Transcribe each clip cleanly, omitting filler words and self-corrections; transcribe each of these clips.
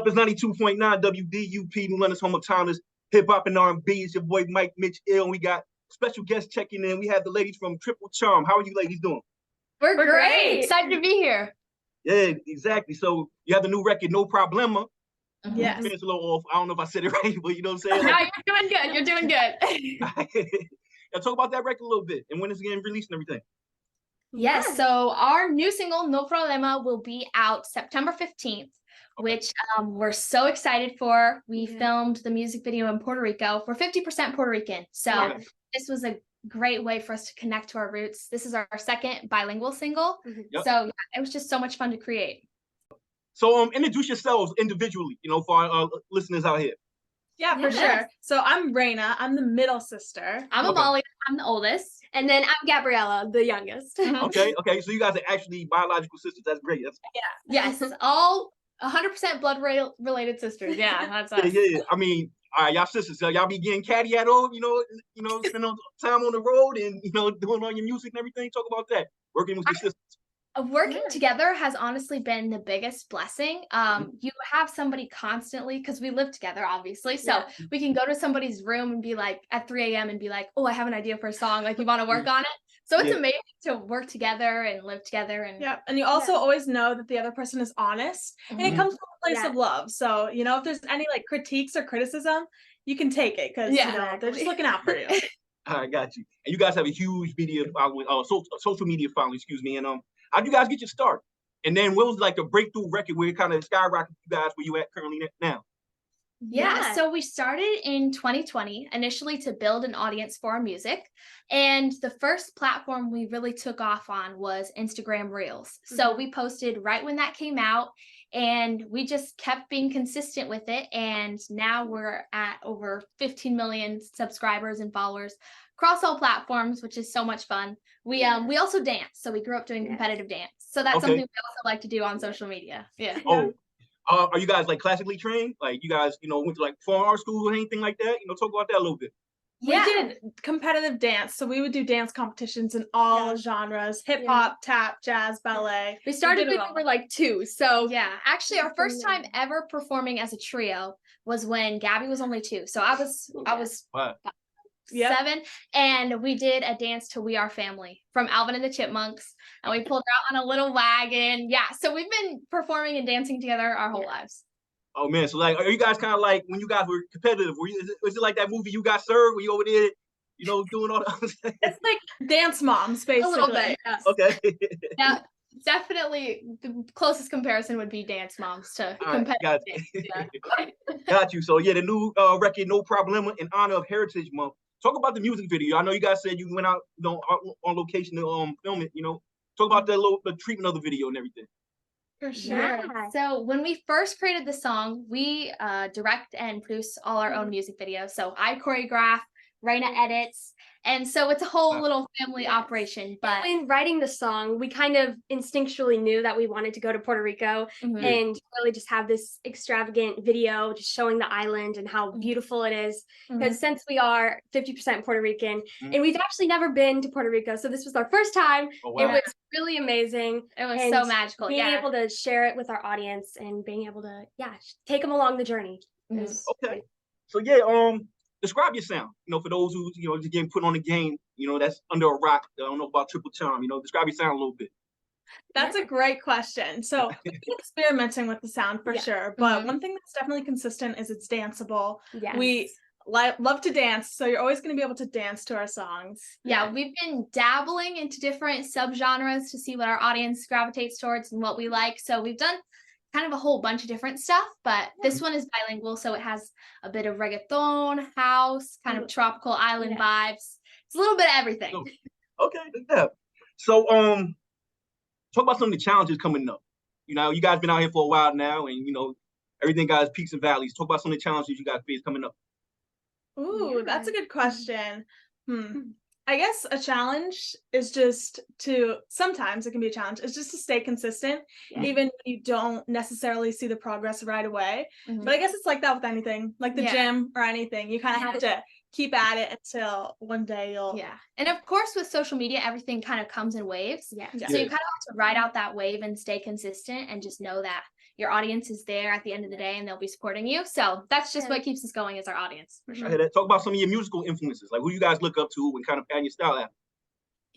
up? It's 92.9 WDUP, New London's home of timeless hip hop and R&B. It's your boy Mike Mitch Ill, and we got special guests checking in. We have the ladies from Triple Charm. How are you ladies doing? We're great. Excited to be here. Yeah, exactly. So you have the new record, No Problema. Yes. It's a little off. I don't know if I said it right, but you know what I'm saying? No, you're doing good. You're doing good. Now talk about that record a little bit and when it's getting released and everything. Yes. So our new single, No Problema, will be out September 15th, which we're so excited for. We filmed the music video in Puerto Rico. We're 50% Puerto Rican. So this was a great way for us to connect to our roots. This is our second bilingual single. So it was just so much fun to create. So introduce yourselves individually, you know, for our listeners out here. Yeah, for sure. So I'm Raina. I'm the middle sister. I'm Amalia. I'm the oldest. And then I'm Gabriella, the youngest. Okay. So you guys are actually biological sisters. That's great. Yes, all 100% blood related sisters. Yeah, that's us. Yeah. I mean, all right, y'all sisters. So y'all be getting catty at all, you know, spending time on the road and, you know, doing all your music and everything. Talk about that. Working with your sisters. Working together has honestly been the biggest blessing. You have somebody constantly, because we live together, obviously. So we can go to somebody's room and be like at 3 a.m. and be like, oh, I have an idea for a song. Like, you want to work on it? So it's amazing to work together and live together. And you also always know that the other person is honest, and it comes from a place of love. So, you know, if there's any like critiques or criticism, you can take it because you know, they're just looking out for you. I got you. And you guys have a huge media following, social media following, and how'd you guys get your start? And then what was like the breakthrough record where it kind of skyrocketed you guys where you at currently now? Yeah, so we started in 2020 initially to build an audience for our music. And the first platform we really took off on was Instagram Reels. So we posted right when that came out, and we just kept being consistent with it. And now we're at over 15 million subscribers and followers across all platforms, which is so much fun. We also dance. So we grew up doing competitive dance. So that's something we also like to do on social media. Yeah. Are you guys like classically trained? Like you guys, you know, went to like performing arts school or anything like that? You know, talk about that a little bit. We did competitive dance. So we would do dance competitions in all genres, hip hop, tap, jazz, ballet. We started when we were like 2. So actually our first time ever performing as a trio was when Gabby was only 2. So I was 7, and we did a dance to We Are Family from Alvin and the Chipmunks, and we pulled her out on a little wagon. So we've been performing and dancing together our whole lives. Oh man, so like, are you guys kind of like when you guys were competitive? Was it like that movie You Got Served, where you over there, you know, doing all that? It's like Dance Moms, basically. A little bit. Okay. Yeah, definitely the closest comparison would be Dance Moms to competitive dance. Got you. So the new record, No Problema, in honor of Heritage Month. Talk about the music video. I know you guys said you went out, you know, on location to film it. You know, talk about the treatment of the video and everything. For sure. Yeah. So when we first created the song, we direct and produce all our own music videos. So I choreograph, Raina edits, and so it's a whole little family operation. But when writing the song, we kind of instinctually knew that we wanted to go to Puerto Rico and really just have this extravagant video just showing the island and how beautiful it is. Because since we are 50% Puerto Rican, and we've actually never been to Puerto Rico, so this was our first time. It was really amazing. It was so magical. Being able to share it with our audience and being able to take them along the journey. Okay. So describe your sound, you know, for those who, you know, just getting put on the game, you know, that's under a rock. I don't know about Triple Charm, you know, describe your sound a little bit. That's a great question. So we've been experimenting with the sound for sure, but one thing that's definitely consistent is it's danceable. We love to dance, so you're always going to be able to dance to our songs. We've been dabbling into different subgenres to see what our audience gravitates towards and what we like. So we've done kind of a whole bunch of different stuff, but this one is bilingual, so it has a bit of reggaeton, house, kind of tropical island vibes. It's a little bit of everything. Okay. So talk about some of the challenges coming up. You know, you guys been out here for a while now, and you know, everything got its peaks and valleys. Talk about some of the challenges you guys face coming up. Ooh, that's a good question. I guess a challenge is just sometimes it can be a challenge, it's just to stay consistent, even when you don't necessarily see the progress right away. But I guess it's like that with anything, like the gym or anything. You kind of have to keep at it until one day you'll. And of course, with social media, everything kind of comes in waves. So you kind of have to ride out that wave and stay consistent and just know that your audience is there at the end of the day and they'll be supporting you. So that's just what keeps us going is our audience. I hear that. Talk about some of your musical influences, like who you guys look up to and kind of pattern your style after.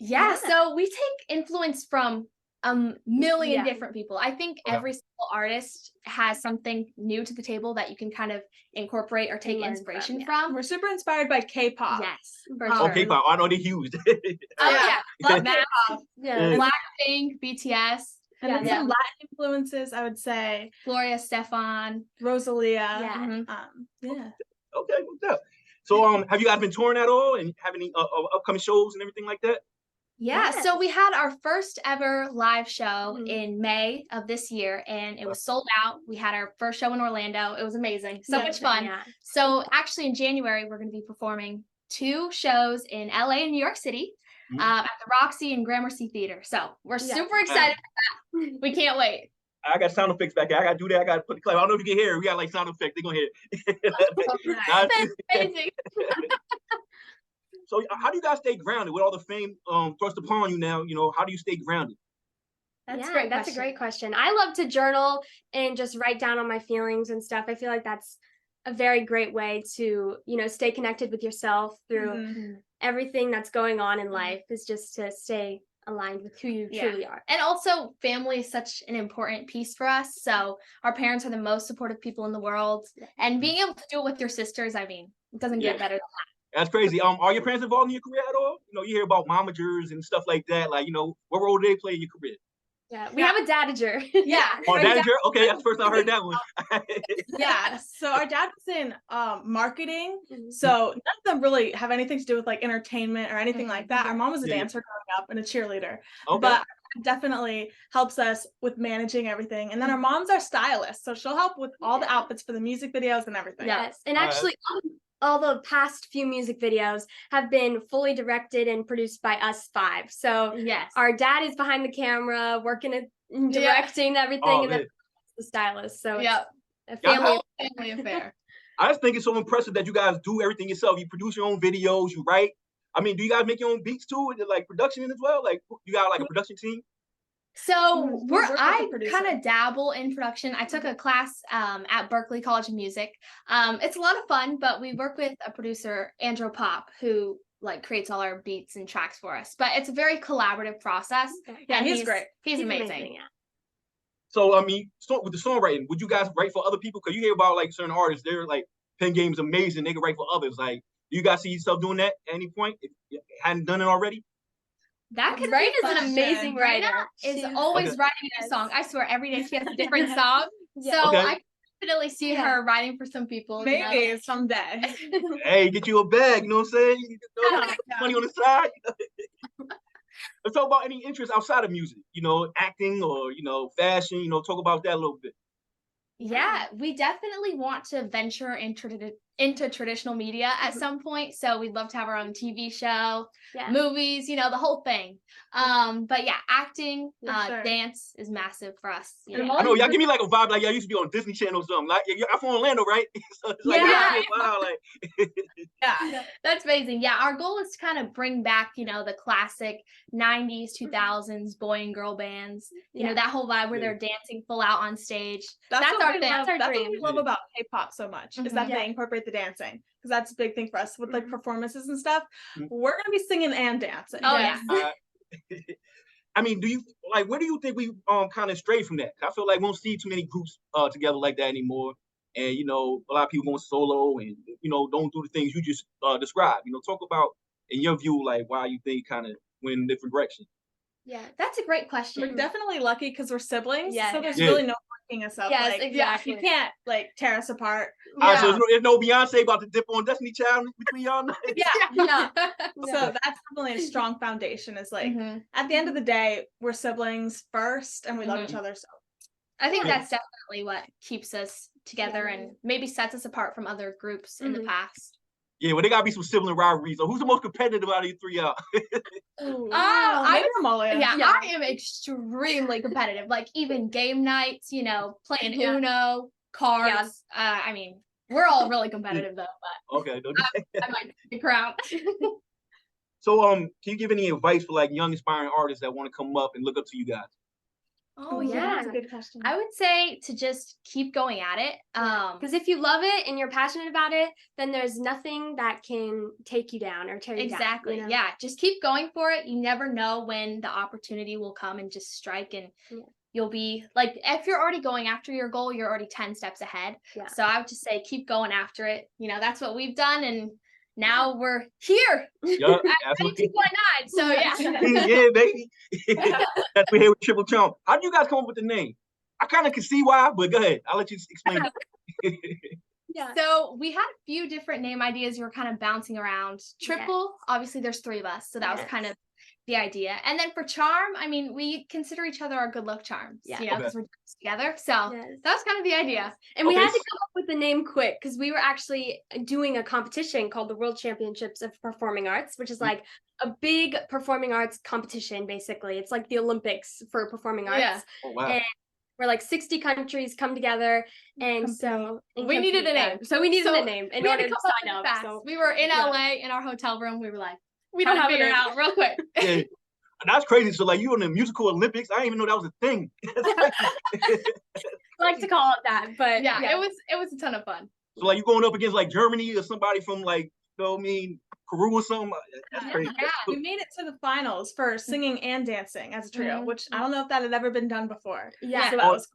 Yeah, so we take influence from a million different people. I think every single artist has something new to the table that you can kind of incorporate or take inspiration from. We're super inspired by K-pop. Yes, for sure. K-pop, I know they're huge. Love K-pop. Blackpink, BTS. And then some Latin influences, I would say. Gloria Stefan. Rosalia. Yeah. Okay, what's up? So have you guys been touring at all and have any upcoming shows and everything like that? Yeah, so we had our first ever live show in May of this year, and it was sold out. We had our first show in Orlando. It was amazing. So much fun. Yeah. So actually in January, we're going to be performing 2 shows in LA and New York City at the Roxy and Gramercy Theater. So we're super excited for that. We can't wait. I got sound effects back here. I got to do that. I got to put the clap. I don't know if you can hear it. We got like sound effects. They're going to hear it. That's amazing. So how do you guys stay grounded with all the fame thrust upon you now? You know, how do you stay grounded? That's great. That's a great question. I love to journal and just write down on my feelings and stuff. I feel like that's a very great way to, stay connected with yourself through everything that's going on in life, is just to stay aligned with who you truly are. And also family is such an important piece for us. So our parents are the most supportive people in the world, and being able to do it with your sisters, I mean, it doesn't get better than that. That's crazy. Are your parents involved in your career at all? You hear about momagers and stuff like that. Like, what role do they play in your career? Yeah, we have a dadager. Dadager? Okay, that's the first time I heard that one. So our dad was in marketing. So none of them really have anything to do with like entertainment or anything like that. Our mom was a dancer growing up and a cheerleader. Okay. But definitely helps us with managing everything. And then our mom's our stylist. So she'll help with all the outfits for the music videos and everything. Yes. And actually all the past few music videos have been fully directed and produced by us 5. So our dad is behind the camera, working and directing everything, and then the stylist. So it's a family affair. I just think it's so impressive that you guys do everything yourself. You produce your own videos, you write. I mean, do you guys make your own beats too? Is it like production as well? Like you got like a production team? So I kind of dabble in production. I took a class at Berklee College of Music. It's a lot of fun, but we work with a producer, Andrew Pop, who like creates all our beats and tracks for us. But it's a very collaborative process. Yeah, he's great. He's amazing. So I mean, with the songwriting, would you guys write for other people? Because you hear about like certain artists, they're like pen game's amazing. They can write for others. Like, do you guys see yourself doing that at any point? If you hadn't done it already? That could Raina's an amazing writer. Is always writing a song. I swear, every day she has a different song. So I definitely see her writing for some people. Maybe someday. Hey, get you a bag. You know what I'm saying? Money on the side. Let's talk about any interest outside of music. Acting or fashion. Talk about that a little bit. Yeah, we definitely want to venture into traditional media at some point. So we'd love to have our own TV show, movies, the whole thing. But yeah, acting, dance is massive for us. I know y'all give me like a vibe like y'all used to be on Disney Channel or something. Like I'm from Orlando, right? So it's like, wow, like that's amazing. Yeah, our goal is to kind of bring back, the classic 90s, 2000s boy and girl bands. That whole vibe where they're dancing full out on stage. That's our thing. That's what we love about K-pop so much, is that they incorporate the dancing, because that's a big thing for us with like performances and stuff. We're gonna be singing and dancing. I mean, where do you think we kind of stray from that? I feel like we won't see too many groups together like that anymore, and a lot of people going solo and don't do the things you just described. Talk about in your view, like why you think kind of went in a different direction. Yeah, that's a great question. We're definitely lucky because we're siblings. So there's really no breaking us up. Yes, exactly. You can't like tear us apart. All right, so there's no Beyonce about to dip on Destiny Child between y'all. So that's definitely a strong foundation. Is like at the end of the day, we're siblings first, and we love each other. So I think that's definitely what keeps us together and maybe sets us apart from other groups in the past. Yeah, well, they gotta be some sibling rivalries. So who's the most competitive out of you 3 out? I am extremely competitive. Like even game nights, playing Uno, cards. I mean, we're all really competitive though. But okay, I might be crowned. So, can you give any advice for like young aspiring artists that want to come up and look up to you guys? Oh yeah, yeah. that's a good question. I would say to just keep going at it. Because if you love it and you're passionate about it, then there's nothing that can take you down or tear you down. Exactly. You know? Yeah. Just keep going for it. You never know when the opportunity will come and just strike, and you'll be like, if you're already going after your goal, you're already 10 steps ahead. Yeah. So I would just say keep going after it. You know, that's what we've done, and now we're here. Yeah, at 92.9. So yeah. yeah, baby. That's we're here with Triple Charm. How did you guys come up with the name? I kind of can see why, but go ahead. I'll let you explain it. Yeah. So we had a few different name ideas. We were kind of bouncing around. Triple, obviously there's 3 of us, so that was kind of the idea. And then for charm, I mean, we consider each other our good luck charms, you know, because we're together. So that was kind of the idea. And we had to come up with the name quick because we were actually doing a competition called the World Championships of Performing Arts, which is like a big performing arts competition, basically. It's like the Olympics for performing arts. Yeah. Oh, wow. And we're like 60 countries come together, and so we needed a name. So we needed a name in order to sign up. Fast. So we were in LA in our hotel room. We were like, we don't don't have figure it it out real quick. Yeah. That's crazy. So like you in the musical Olympics, I didn't even know that was a thing. I like to call it that, but yeah, it was a ton of fun. So like you going up against like Germany or somebody from like, you know what I mean, Peru or something. That's crazy. Yeah, we made it to the finals for singing and dancing as a trio, which I don't know if that had ever been done before. Yeah. So that was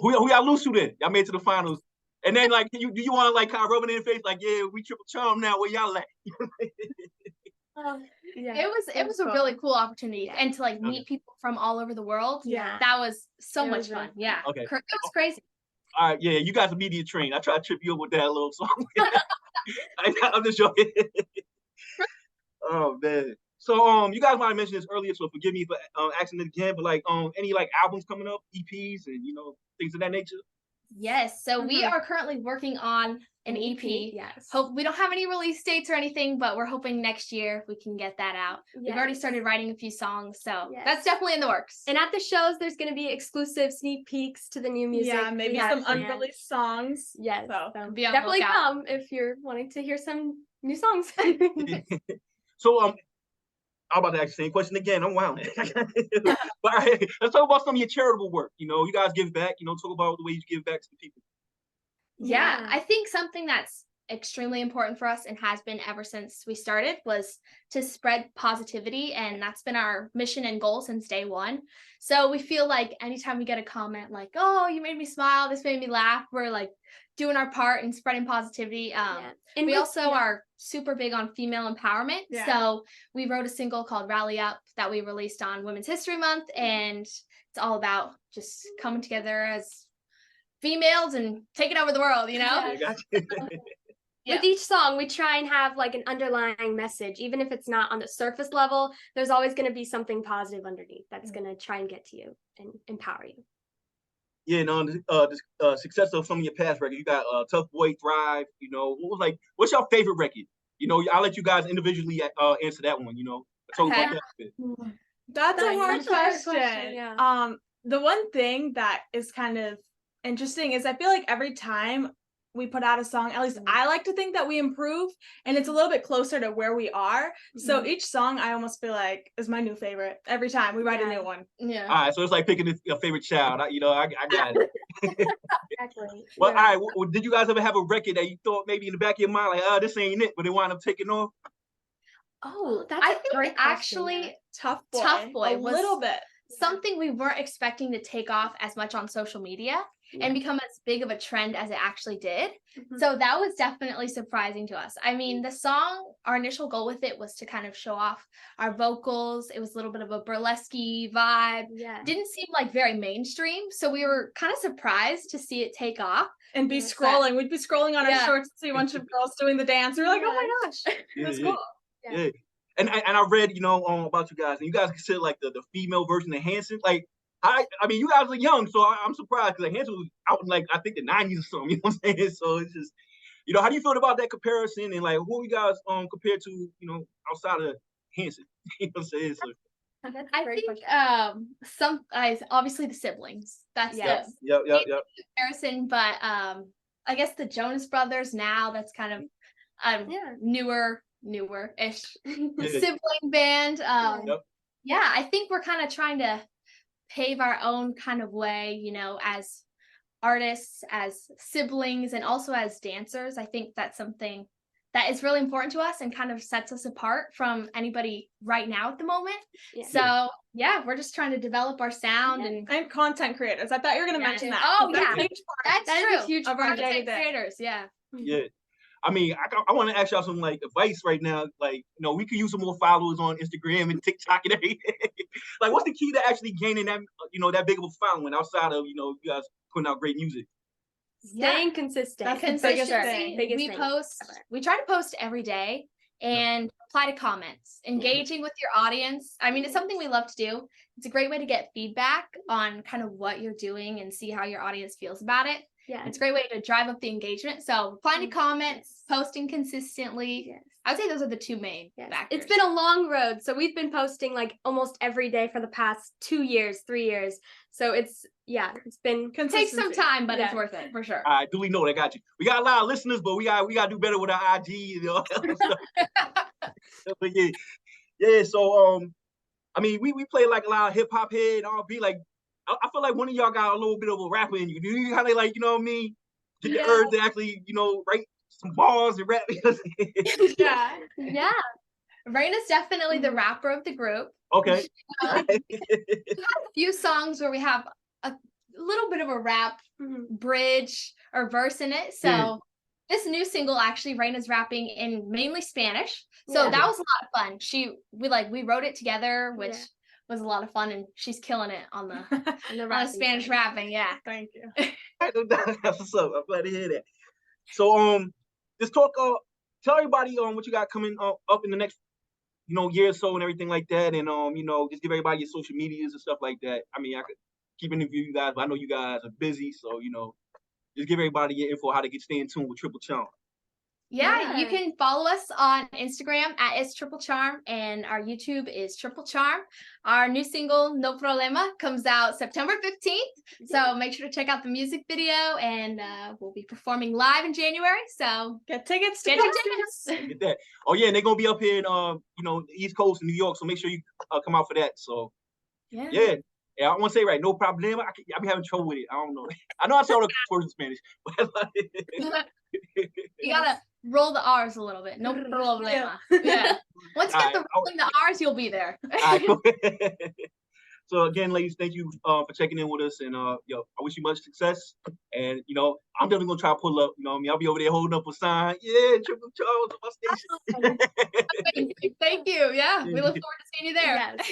who y'all lose to then? Y'all made it to the finals. And then like do you want to like kind of rub it in the face like, yeah, we Triple Charm now, where y'all at? It was a really cool opportunity, and to like meet people from all over the world. Yeah, that was so much fun. Yeah, okay, it was crazy. All right, yeah, you guys are media trained. I try to trip you up with that little song. I'm just joking. Oh man. So you guys might have mentioned this earlier, so forgive me for asking it again. But like any like albums coming up, EPs, and you know things of that nature. Yes, so we are currently working on an EP. Yes. Hope we don't have any release dates or anything, but we're hoping next year we can get that out. Yes. We've already started writing a few songs, so that's definitely in the works. And at the shows, there's going to be exclusive sneak peeks to the new music. Yeah, maybe some unreleased songs. Yes, so definitely come if you're wanting to hear some new songs. So I'm about to ask the same question again. I'm wilding. But let's talk about some of your charitable work. You know, you guys give back. You know, talk about the way you give back to the people. Yeah, I think something that's extremely important for us and has been ever since we started was to spread positivity, and that's been our mission and goal since day one. So we feel like anytime we get a comment like, oh, you made me smile, this made me laugh, we're like doing our part in spreading positivity. And we also are super big on female empowerment. So we wrote a single called Rally Up that we released on Women's History Month, and it's all about just coming together as females and taking over the world, you know? With each song, we try and have like an underlying message. Even if it's not on the surface level, there's always going to be something positive underneath that's going to try and get to you and empower you. Yeah, the success of some of your past records. You got Tough Boy, Thrive. You know, what's your favorite record? You know, I'll let you guys individually answer that one. You know, talk about that a bit. That's a hard question. Yeah. The one thing that is kind of interesting is I feel like every time we put out a song, at least I like to think that we improve and it's a little bit closer to where we are. So each song I almost feel like is my new favorite every time we write a new one. Yeah. All right. So it's like picking your favorite child. I got it. Exactly. Well, all right. Well, did you guys ever have a record that you thought maybe in the back of your mind, like, this ain't it, but it wound up taking off? Oh, I think actually Tough Boy was a little bit. Something we weren't expecting to take off as much on social media and become as big of a trend as it actually did. So that was definitely surprising to us. I mean, the song, our initial goal with it was to kind of show off our vocals. It was a little bit of a burlesque vibe. Didn't seem like very mainstream. So we were kind of surprised to see it take off. And be scrolling. We'd be scrolling on our shorts to see a bunch of girls doing the dance. We were like, oh my gosh, that's cool. Yeah. And I read, about you guys, and you guys consider like the female version of Hanson. Like, I mean, you guys are young, so I'm surprised because like, Hanson was out in like I think the 90s or something. You know what I'm saying? So it's just, how do you feel about that comparison and like who you guys compared to outside of Hanson? You know what I'm saying? So, I think obviously the Siblings. That's the comparison, but I guess the Jonas Brothers now. That's kind of newer-ish sibling band. I think we're kind of trying to pave our own kind of way, as artists, as siblings, and also as dancers. I think that's something that is really important to us and kind of sets us apart from anybody right now at the moment. Yeah. So we're just trying to develop our sound and content creators. I thought you were going to mention that. Oh, that's yeah. a huge part. That's That is true. a huge of our part. day-to-day. Content creators, yeah. Yeah. I mean, I want to ask y'all some like advice right now. Like, we could use some more followers on Instagram and TikTok and everything. Like, what's the key to actually gaining that, that big of a following outside of, you guys putting out great music? Staying consistent. That's the biggest Consistency. thing. We try to post every day and reply to comments, engaging with your audience. I mean, it's something we love to do. It's a great way to get feedback on kind of what you're doing and see how your audience feels about it. Yeah. It's a great way to drive up the engagement. So replying to comments, posting consistently. Yes. I would say those are the two main factors. It's been a long road. So we've been posting like almost every day for the past 2 years, 3 years. So it's been It takes some time, but it's worth it for sure. All right, duly noted. I got you. We got a lot of listeners, but we got to do better with our IG and all that other stuff. But yeah. So I mean, we play like a lot of hip hop head, R&B. Like, I feel like one of y'all got a little bit of a rapper in you. Do you kind of like, what I mean, get the urge to actually, write some bars and rap? Yeah. Raina's definitely the rapper of the group. Okay. We have a few songs where we have a little bit of a rap bridge or verse in it. So this new single, actually, Raina's rapping in mainly Spanish. So that was a lot of fun. We wrote it together, which was a lot of fun, and she's killing it on the on the Spanish rapping. Yeah. Thank you. That's what's up. I'm glad to hear that. So just talk. Tell everybody what you got coming up in the next year or so and everything like that, and just give everybody your social medias and stuff like that. I mean, I could keep interviewing you guys, but I know you guys are busy, so just give everybody your info how to stay in tune with Triple Charm. Yeah, you can follow us on Instagram at It's Triple Charm, and our YouTube is Triple Charm. Our new single, No Problema, comes out September 15th. So make sure to check out the music video, and we'll be performing live in January. So get tickets. Get your tickets. Get that. Oh yeah, and they're gonna be up here in the East Coast in New York. So make sure you come out for that. So yeah. I want to say no problem. I be having trouble with it. I don't know. I know I say all the words in Spanish, but you gotta roll the R's a little bit. No problema. Yeah. Once you get the rolling the R's, you'll be there. So again, ladies, thank you for checking in with us, and I wish you much success. And I'm definitely gonna try to pull up. I'll be over there holding up a sign. Yeah, Triple Charles on my station. Thank you. Yeah, we look forward to seeing you there. Yes.